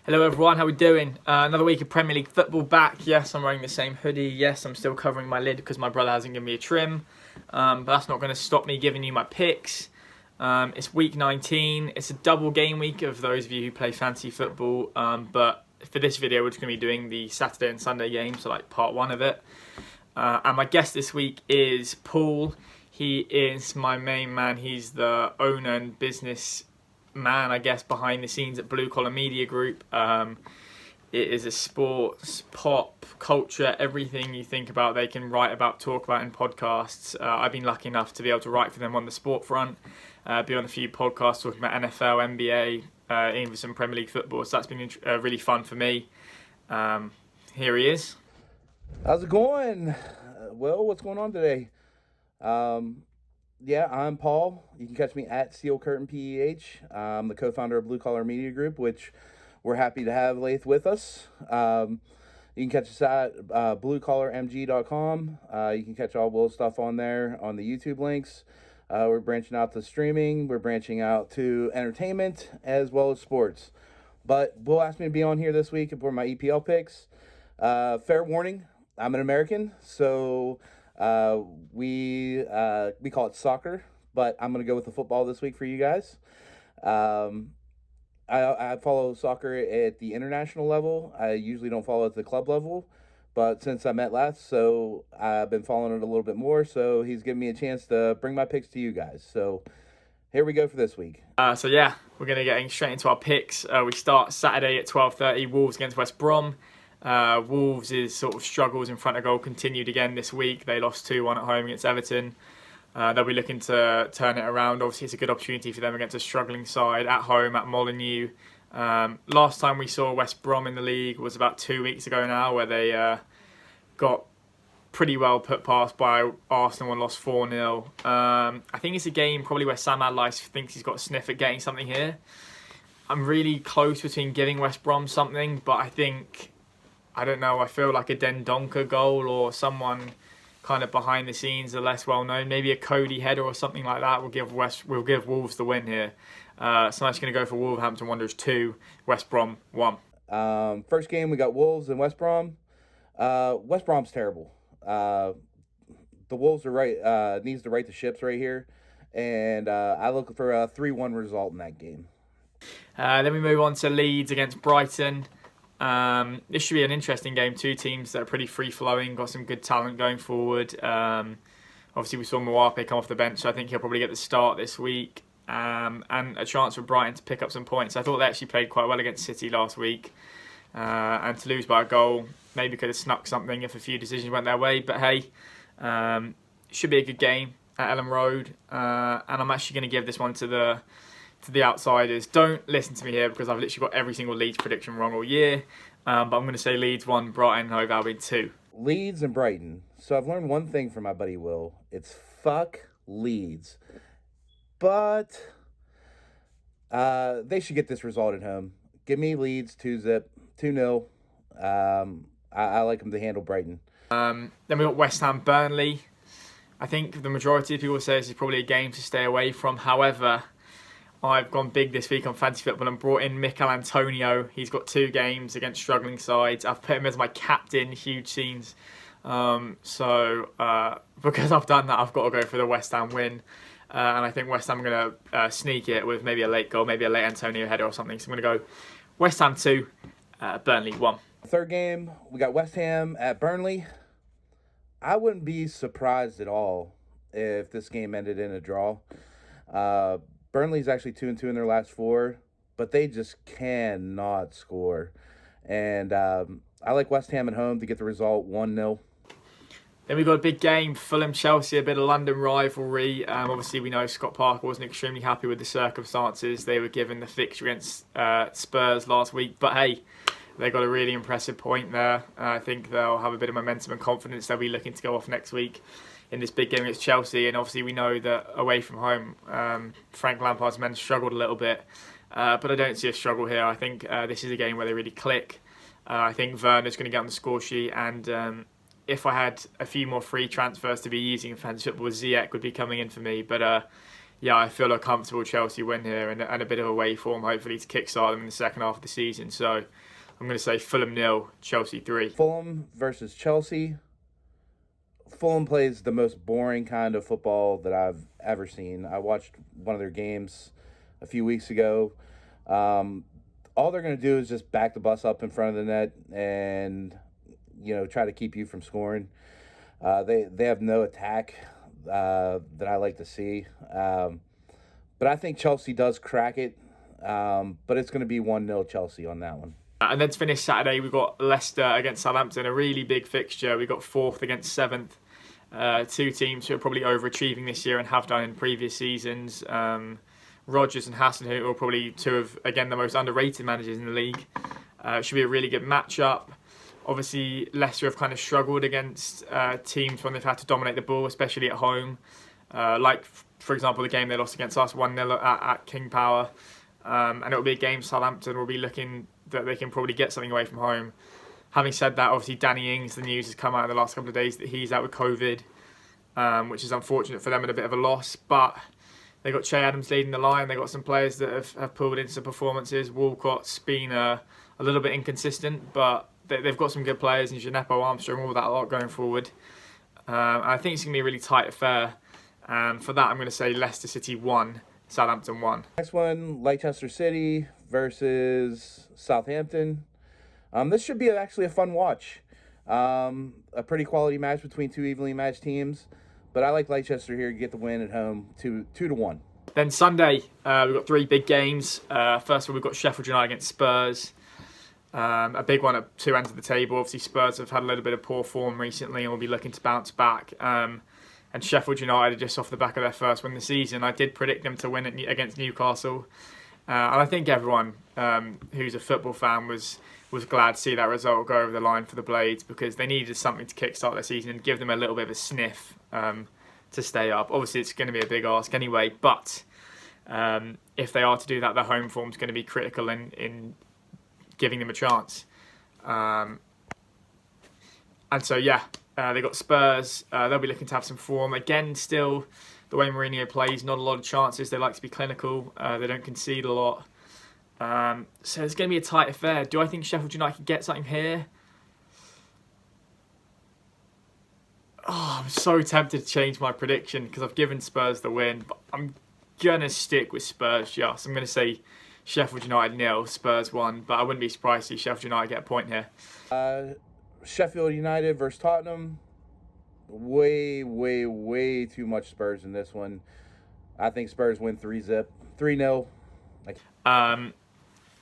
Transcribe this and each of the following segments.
Hello everyone, how we doing? Another week of Premier League football back. Yes, I'm wearing the same hoodie. Yes, I'm still covering my lid because my brother hasn't given me a trim. But that's not going to stop me giving you my picks. It's week 19. It's a double game week of those of you who play fantasy football. But for this video, we're just going to be doing the Saturday and Sunday games, so like part one of it. And my guest this week is Paul. He is my main man. He's the owner and business man, I guess, behind the scenes at Blue Collar Media Group. It is a sports, pop, culture, everything you think about they can write about, talk about in podcasts. I've been lucky enough to be able to write for them on the sport front, be on a few podcasts talking about NFL, NBA, even some Premier League football, so that's been really fun for me. Here he is. How's it going? Well, what's going on today? Yeah, I'm Paul. You can catch me at Steel Curtain PEH. I'm the co-founder of Blue Collar Media Group, which we're happy to have Lath with us. You can catch us at bluecollarmg.com. You can catch all Will's stuff on there on the YouTube links. We're branching out to streaming. We're branching out to entertainment as well as sports. But Will asked me to be on here this week for my EPL picks. Fair warning, I'm an American, so we call it soccer, but I'm going to go with the football this week for you guys. I follow soccer at the international level. I usually don't follow at the club level, but since I met Lath, so I've been following it a little bit more, so he's giving me a chance to bring my picks to you guys. So here we go for this week. So yeah, we're going to get straight into our picks. We start Saturday at 12:30, Wolves against West Brom. Wolves' sort of struggles in front of goal continued again this week. They lost 2-1 at home against Everton. They'll be looking to turn it around. Obviously, it's a good opportunity for them against a struggling side at home at Molineux. Last time we saw West Brom in the league was about 2 weeks ago now, where they got pretty well put past by Arsenal and lost 4-0. I think it's a game probably where Sam Allardyce thinks he's got a sniff at getting something here. I'm really close between giving West Brom something, but I don't know, I feel like a Dendoncker goal or someone kind of behind the scenes, are less well known. Maybe a Cody header or something like that will give Wolves the win here. So I'm just going to go for Wolverhampton Wanderers 2, West Brom 1. First game we got Wolves and West Brom. West Brom's terrible. The Wolves are needs to right the ships right here, and I look for a 3-1 result in that game. Then we move on to Leeds against Brighton. This should be an interesting game. Two teams that are pretty free-flowing, got some good talent going forward. Obviously, we saw Mwape come off the bench, so I think he'll probably get the start this week. And a chance for Brighton to pick up some points. I thought they actually played quite well against City last week. And to lose by a goal, maybe could have snuck something if a few decisions went their way. But hey, should be a good game at Ellen Road. And I'm actually going to give this one to the outsiders. Don't listen to me here because I've literally got every single Leeds prediction wrong all year. But I'm going to say Leeds 1, Brighton Hove Albion 2. Leeds and Brighton. So I've learned one thing from my buddy Will. It's fuck Leeds. But they should get this result at home. Give me Leeds 2-0. I like them to handle Brighton. Then we got West Ham Burnley. I think the majority of people say this is probably a game to stay away from. However, I've gone big this week on fantasy football and brought in Mikel Antonio. He's got 2 games against struggling sides. I've put him as my captain, huge scenes. So because I've done that, I've got to go for the West Ham win. And I think West Ham are going to sneak it with maybe a late goal, maybe a late Antonio header or something. So I'm going to go West Ham 2, Burnley 1. Third game, we got West Ham at Burnley. I wouldn't be surprised at all if this game ended in a draw. Burnley's actually 2-2 in their last 4, but they just cannot score. And I like West Ham at home to get the result 1-0. Then we've got a big game, Fulham-Chelsea, a bit of London rivalry. Obviously, we know Scott Parker wasn't extremely happy with the circumstances. They were given the fixture against Spurs last week. But hey, they got a really impressive point there. I think they'll have a bit of momentum and confidence. They'll be looking to go off next week in this big game against Chelsea. And obviously, we know that away from home, Frank Lampard's men struggled a little bit. But I don't see a struggle here. I think this is a game where they really click. I think Werner's going to get on the score sheet, and if I had a few more free transfers to be using in fantasy football, Ziyech would be coming in for me. But yeah, I feel a comfortable Chelsea win here and a bit of away form, hopefully, to kickstart them in the second half of the season. So I'm going to say Fulham 0, Chelsea 3. Fulham versus Chelsea. Fulham plays the most boring kind of football that I've ever seen. I watched one of their games a few weeks ago. All they're going to do is just back the bus up in front of the net and, try to keep you from scoring. They have no attack that I like to see. But I think Chelsea does crack it. But it's going to be 1-0 Chelsea on that one. And then to finish Saturday, we've got Leicester against Southampton, a really big fixture. We've got 4th against 7th. Two teams who are probably overachieving this year and have done in previous seasons. Rodgers and Hasenhüttl are probably two of, again, the most underrated managers in the league. Should be a really good matchup. Obviously, Leicester have kind of struggled against teams when they've had to dominate the ball, especially at home. Like, for example, the game they lost against us 1-0 at King Power. And it'll be a game Southampton will be looking that they can probably get something away from home. Having said that, obviously Danny Ings, the news has come out in the last couple of days that he's out with COVID, which is unfortunate for them and a bit of a loss. But they got Che Adams leading the line. They got some players that have pulled into some performances. Walcott's been a little bit inconsistent, but they've got some good players in Djenepo, Armstrong, all that a lot going forward. And I think it's going to be a really tight affair. And for that, I'm going to say Leicester City 1, Southampton 1. Next one, Leicester City versus Southampton. This should be actually a fun watch. A pretty quality match between two evenly matched teams. But I like Leicester here to get the win at home, 2-1. Then Sunday, we've got 3 big games. First of all, we've got Sheffield United against Spurs. A big one at 2 ends of the table. Obviously, Spurs have had a little bit of poor form recently and will be looking to bounce back. And Sheffield United are just off the back of their first win of the season. I did predict them to win against Newcastle. And I think everyone who's a football fan was glad to see that result go over the line for the Blades, because they needed something to kickstart their season and give them a little bit of a sniff to stay up. Obviously, it's going to be a big ask anyway, but if they are to do that, their home form is going to be critical in giving them a chance. And so, yeah, they got Spurs. They'll be looking to have some form. Again, still, the way Mourinho plays, not a lot of chances. They like to be clinical. They don't concede a lot. So it's going to be a tight affair. Do I think Sheffield United can get something here? Oh, I'm so tempted to change my prediction because I've given Spurs the win, but I'm going to stick with Spurs just. I'm going to say Sheffield United 0, Spurs 1, but I wouldn't be surprised to see Sheffield United get a point here. Sheffield United versus Tottenham. Way too much Spurs in this one. I think Spurs win 3-0.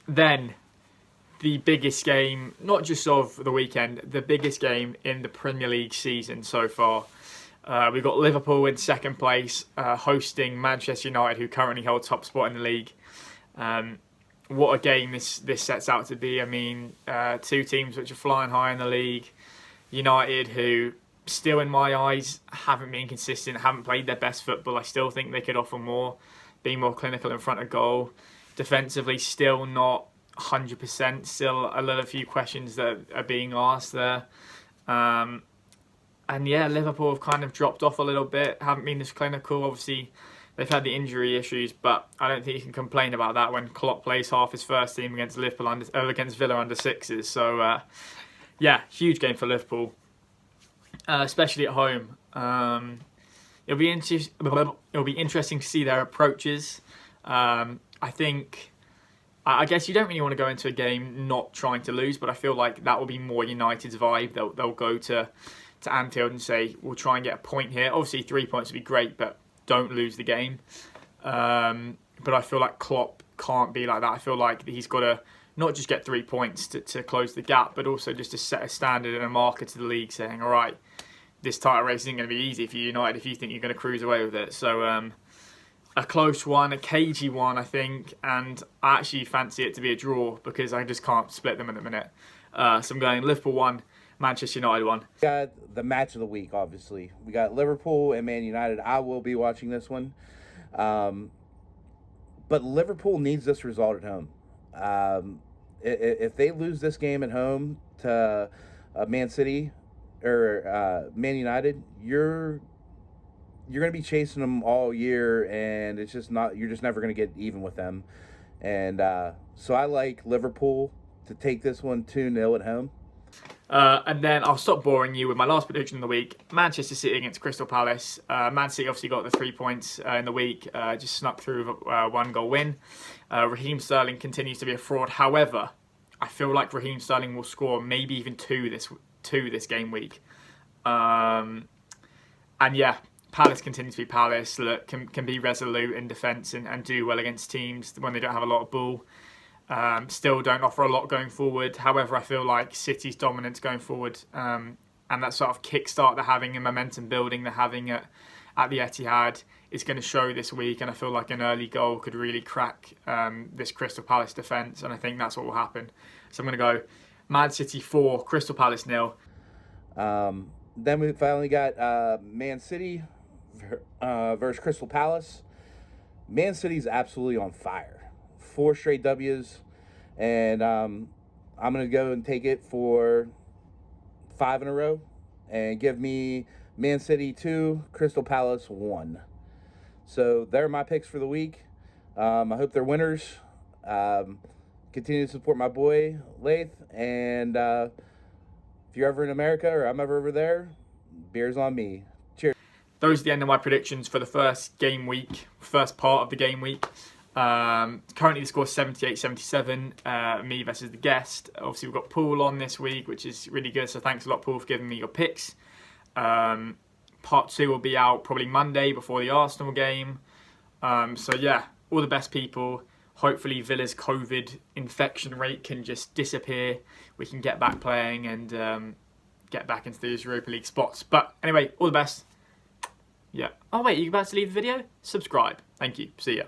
Then the biggest game, not just of the weekend, the biggest game in the Premier League season so far. We've got Liverpool in second place, hosting Manchester United, who currently hold top spot in the league. What a game this sets out to be. I mean, two teams which are flying high in the league. United, who still in my eyes haven't been consistent, haven't played their best football. I still think they could offer more, being more clinical in front of goal. Defensively, still not 100%. Still a lot of few questions that are being asked there. And yeah, Liverpool have kind of dropped off a little bit, haven't been this clinical. Obviously, they've had the injury issues, but I don't think you can complain about that when Klopp plays half his first team against against Villa under sixes. So yeah, huge game for Liverpool, especially at home. It'll be interesting to see their approaches. I guess you don't really want to go into a game not trying to lose, but I feel like that will be more United's vibe. They'll go to Anfield and say, we'll try and get a point here. Obviously, 3 points would be great, but don't lose the game. But I feel like Klopp can't be like that. I feel like he's got to not just get 3 points to close the gap, but also just to set a standard and a marker to the league saying, all right, this title race isn't going to be easy for United if you think you're going to cruise away with it. So a close one, a cagey one, I think, and I actually fancy it to be a draw because I just can't split them in a minute. So I'm going Liverpool 1, Manchester United 1. We got the match of the week, obviously. We got Liverpool and Man United. I will be watching this one. But Liverpool needs this result at home. If they lose this game at home to Man City or Man United, you're you're going to be chasing them all year, and it's just not. You're just never going to get even with them. And so I like Liverpool to take this one 2-0 at home. And then I'll stop boring you with my last prediction of the week. Manchester City against Crystal Palace. Man City obviously got the 3 points in the week, just snuck through with a 1-goal win. Raheem Sterling continues to be a fraud. However, I feel like Raheem Sterling will score maybe even two this game week. And yeah, Palace continues to be Palace. Look, can be resolute in defence and do well against teams when they don't have a lot of ball. Still don't offer a lot going forward. However, I feel like City's dominance going forward and that sort of kickstart they're having and momentum building they're having at the Etihad is going to show this week. And I feel like an early goal could really crack this Crystal Palace defence. And I think that's what will happen. So I'm going to go Man City 4, Crystal Palace 0. Then we finally got Man City versus Crystal Palace. Man City's absolutely on fire. 4 straight W's, and I'm going to go and take it for 5 in a row and give me Man City 2, Crystal Palace 1. So they're my picks for the week. I hope they're winners. Continue to support my boy, Lath, and if you're ever in America or I'm ever over there, beer's on me. Cheers. Those are the end of my predictions for the first part of the game week. Currently the score is 78-77, me versus the guest. Obviously we've got Paul on this week, which is really good, so thanks a lot, Paul, for giving me your picks. Part 2 will be out probably Monday before the Arsenal game. So yeah, all the best, people. Hopefully Villa's COVID infection rate can just disappear. We can get back playing and get back into those Europa League spots. But anyway, all the best. Yeah. Oh wait, are you about to leave the video? Subscribe. Thank you. See ya.